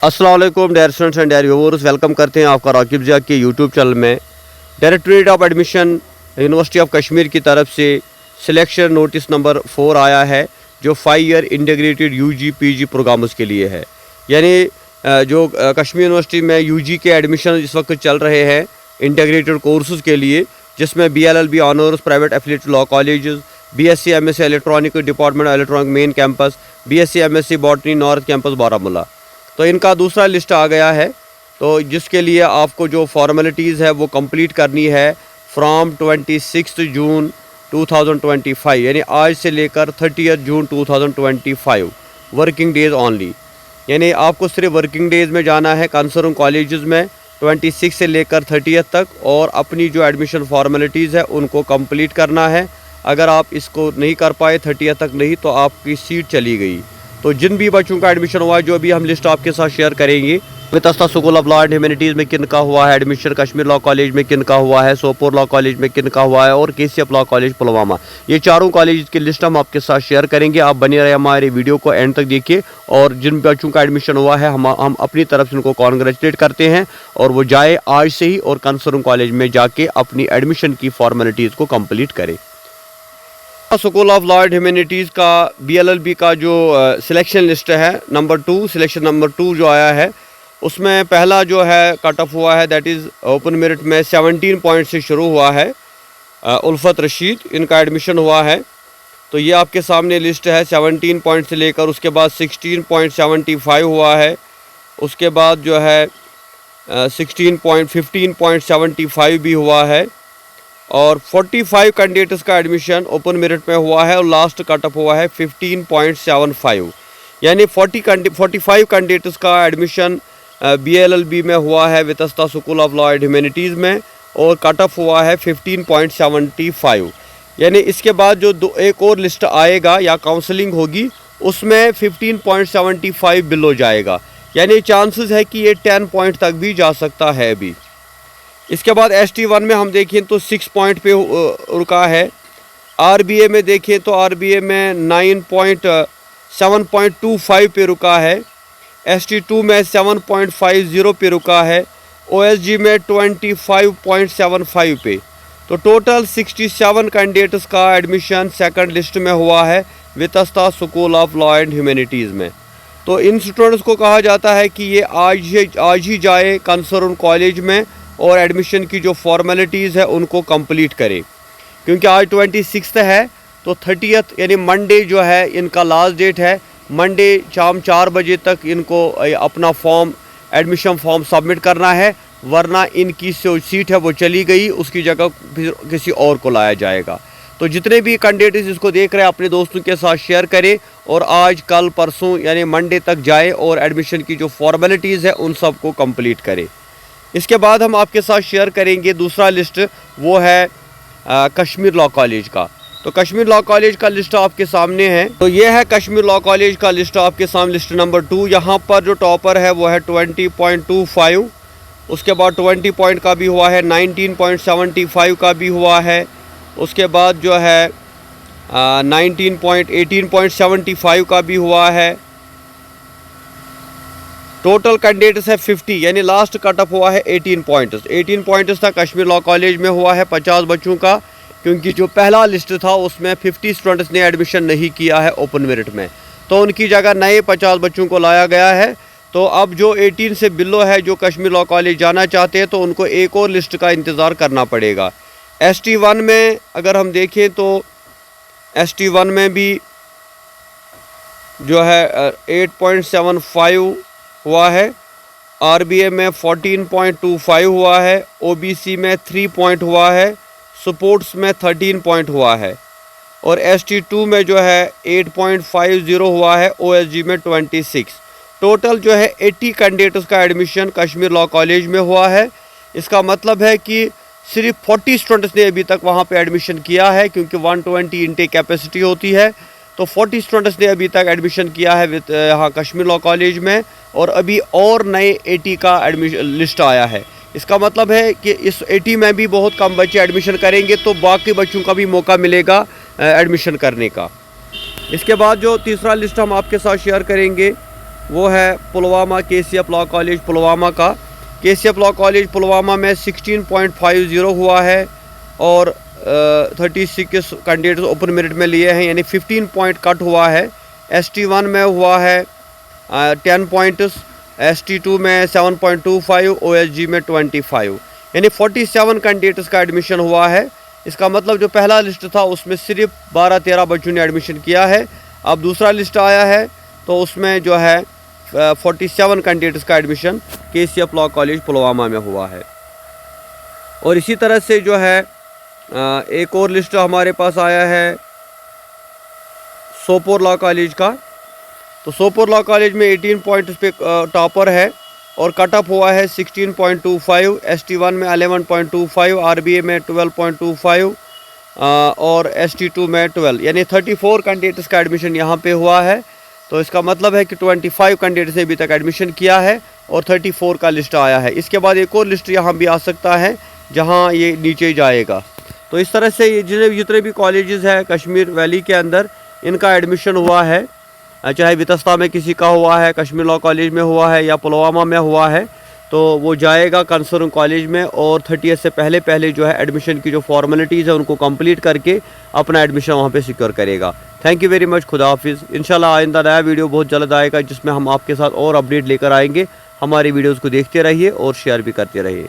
अस्सलाम वालेकुम dear students and dear viewers, welcome करते हैं आपका राकिब ज़िया के यूट्यूब चैनल में। Directorate of admission university of Kashmir की तरफ से सिलेक्शन नोटिस नंबर 4 आया है, जो 5 year integrated UG PG programmes के लिए है। यानी जो कश्मीर यूनिवर्सिटी में यूजी के एडमिशन इस वक्त चल रहे हैं इंटीग्रेटेड कोर्सेज़ के लिए, जिसमें BLLB honours private affiliated law colleges, BSc MSc electronic department electronic main campus, BSc MSc botany north campus Baramulla. तो इनका दूसरा लिस्ट आ गया है, तो जिसके लिए आपको जो फॉर्मेलिटीज़ है वो कंप्लीट करनी है फ्रॉम 26 जून 2025, यानी आज से लेकर 30 जून 2025 वर्किंग डेज़ ओनली। यानी आपको सिर्फ वर्किंग डेज़ में जाना है कंसर्न कॉलेजेस में 26 से लेकर 30 तक, और अपनी जो एडमिशन फॉर्मेलिटीज़ है उनको कंप्लीट करना है। अगर आप इसको नहीं कर पाए 30 तक नहीं, तो आपकी सीट चली गई। तो जिन भी बच्चों का एडमिशन हुआ है, जो अभी हम लिस्ट आपके साथ शेयर करेंगे, Vitasta school of law and humanities में किन का हुआ है एडमिशन, कश्मीर लॉ कॉलेज में किन का हुआ है, सोपोर लॉ कॉलेज में किन का हुआ है, और KCF लॉ कॉलेज पुलवामा, ये चारों कॉलेज की लिस्ट हम आपके साथ शेयर करेंगे। आप बने रहे हमारे वीडियो को एंड तक देखिए, और जिन बच्चों का एडमिशन हुआ है हम अपनी तरफ से उनको कॉन्ग्रेचुलेट करते हैं, और वो जाए आज से ही और कंसर्न कॉलेज में जाके अपनी एडमिशन की फॉर्मेलिटीज़ को कम्प्लीट करें। School of law and humanities का BLLB का जो सिलेक्शन लिस्ट है नंबर 2, सिलेक्शन नंबर 2 जो आया है, उसमें पहला जो है कट ऑफ हुआ है, दैट इज़ ओपन मेरिट में 17 पॉइंट से शुरू हुआ है। उल्फत रशीद, इनका एडमिशन हुआ है। तो ये आपके सामने लिस्ट है 17 पॉइंट से लेकर, उसके बाद 16.75 हुआ है, उसके बाद जो है 15.75 भी हुआ है, और 45 कैंडिडेट्स का एडमिशन ओपन मेरिट में हुआ है, और लास्ट कट ऑफ हुआ है 15.75। यानी 45 कैंडिडेट्स का एडमिशन BLLB में हुआ है Vitasta school of law and humanities में, और कट ऑफ हुआ है 15.75। यानी इसके बाद जो एक और लिस्ट आएगा या काउंसलिंग होगी, उसमें 15.75 बिलो जाएगा। यानी चांसेस है कि ये 10 पॉइंट तक भी जा सकता है अभी। इसके बाद ST1 में हम देखें तो 6 पॉइंट पे रुका है। RBA में देखें तो RBA में 7.25 पे रुका है। ST2 में 7.50 पे रुका है। OSG में 25.75 पे। तो टोटल 67 कैंडिडेट्स का एडमिशन सेकंड लिस्ट में हुआ है Vitasta school of law and humanities में। तो इन स्टूडेंट्स को कहा जाता है कि ये आज ही जाए कंसर्न कॉलेज में और एडमिशन की जो फॉर्मेलिटीज़ है उनको कंप्लीट करें, क्योंकि आज 26 है, तो 30 यानी मंडे जो है इनका लास्ट डेट है। मंडे शाम 4 बजे तक इनको अपना एडमिशन फॉर्म सबमिट करना है, वरना इनकी जो सीट है वो चली गई, उसकी जगह फिर किसी और को लाया जाएगा। तो जितने भी कैंडिडेट्स इसको देख रहे हैं अपने दोस्तों के साथ शेयर करें, और आज कल परसों यानी मंडे तक जाए और एडमिशन की जो फॉर्मेलिटीज़ है उन सब को कंप्लीट करें। इसके बाद हम आपके साथ शेयर करेंगे दूसरा लिस्ट, वो है कश्मीर लॉ कॉलेज का। तो कश्मीर लॉ कॉलेज का लिस्ट आपके सामने है। तो ये है कश्मीर लॉ कॉलेज का लिस्ट आपके सामने, लिस्ट नंबर 2। यहाँ पर जो टॉपर है वो है 20.25, उसके बाद 20 पॉइंट का भी हुआ है, 19.75 का भी हुआ है, उसके बाद जो है 18.75 का भी हुआ है। टोटल कैंडिडेट्स है 50, यानी लास्ट कट ऑफ हुआ है 18 पॉइंट्स था कश्मीर लॉ कॉलेज में हुआ है 50 बच्चों का, क्योंकि जो पहला लिस्ट था उसमें 50 स्टूडेंट्स ने एडमिशन नहीं किया है ओपन मेरिट में, तो उनकी जगह नए 50 बच्चों को लाया गया है। तो अब जो 18 से बिलो है, जो कश्मीर लॉ कॉलेज जाना चाहते हैं, तो उनको एक और लिस्ट का इंतज़ार करना पड़ेगा। ST1 में अगर हम देखें तो ST1 में भी जो है 8.75 हुआ है, RBA में 14.25 हुआ है, OBC में 3 पॉइंट हुआ है, स्पोर्ट्स में 13 पॉइंट हुआ है, और ST2 में जो है 8.50 हुआ है, OSG में 26। टोटल जो है 80 कैंडिडेट्स का एडमिशन कश्मीर लॉ कॉलेज में हुआ है। इसका मतलब है कि सिर्फ 40 स्टूडेंट्स ने अभी तक वहाँ पे एडमिशन किया है, क्योंकि 120 इनटेक कैपेसिटी होती है। तो 40 स्टूडेंट्स ने अभी तक एडमिशन किया है यहाँ कश्मीर लॉ कॉलेज में, और अभी और नए 80 का एडमिशन लिस्ट आया है। इसका मतलब है कि इस 80 में भी बहुत कम बच्चे एडमिशन करेंगे, तो बाकी बच्चों का भी मौका मिलेगा एडमिशन करने का। इसके बाद जो तीसरा लिस्ट हम आपके साथ शेयर करेंगे वो है Pulwama KCF law college Pulwama का। KCF लॉ कॉलेज पुलवामा में 16.50 हुआ है और 36 कैंडिडेट्स ओपन मेरिट में लिए हैं, यानी 15 पॉइंट कट हुआ है। ST1 में हुआ है 10 पॉइंट्स, ST2 में 7.25, OSG में 25, यानी 47 कैंडिडेट्स का एडमिशन हुआ है। इसका मतलब जो पहला लिस्ट था उसमें सिर्फ 12-13 बच्चों ने एडमिशन किया है। अब दूसरा लिस्ट आया है तो उसमें जो है 47 कैंडिडेट्स का admission KCF law college Pulwama में हुआ है। और इसी तरह से जो है एक और लिस्ट हमारे पास आया है सोपोर लॉ कॉलेज का। तो सोपोर लॉ कॉलेज में 18 पॉइंट्स पे टॉपर है और कट ऑफ हुआ है 16.25, ST1 में 11.25, RBA में 12.25 और ST2 में 12, यानी 34 कैंडिडेट्स का एडमिशन यहाँ पे हुआ है। तो इसका मतलब है कि 25 कैंडिडेट्स ने अभी तक एडमिशन किया है और 34 का लिस्ट आया है। इसके बाद एक और लिस्ट यहाँ भी आ सकता है जहाँ ये नीचे जाएगा। तो इस तरह से ये जितने भी कॉलेजेस हैं कश्मीर वैली के अंदर, इनका एडमिशन हुआ है, चाहे वितस्ता में किसी का हुआ है, कश्मीर लॉ कॉलेज में हुआ है या पुलवामा में हुआ है, तो वो जाएगा कंसर्न कॉलेज में और 30 से पहले जो है एडमिशन की जो फॉर्मेलिटीज़ है उनको कंप्लीट करके अपना एडमिशन वहाँ पे सिक्योर करेगा। थैंक यू वेरी मच, खुदा हाफिज़। इंशाल्लाह आइंदा नया वीडियो बहुत जल्द आएगा जिसमें हम आपके साथ और अपडेट लेकर आएंगे। हमारी वीडियोज़ को देखते रहिए और शेयर भी करते रहिए।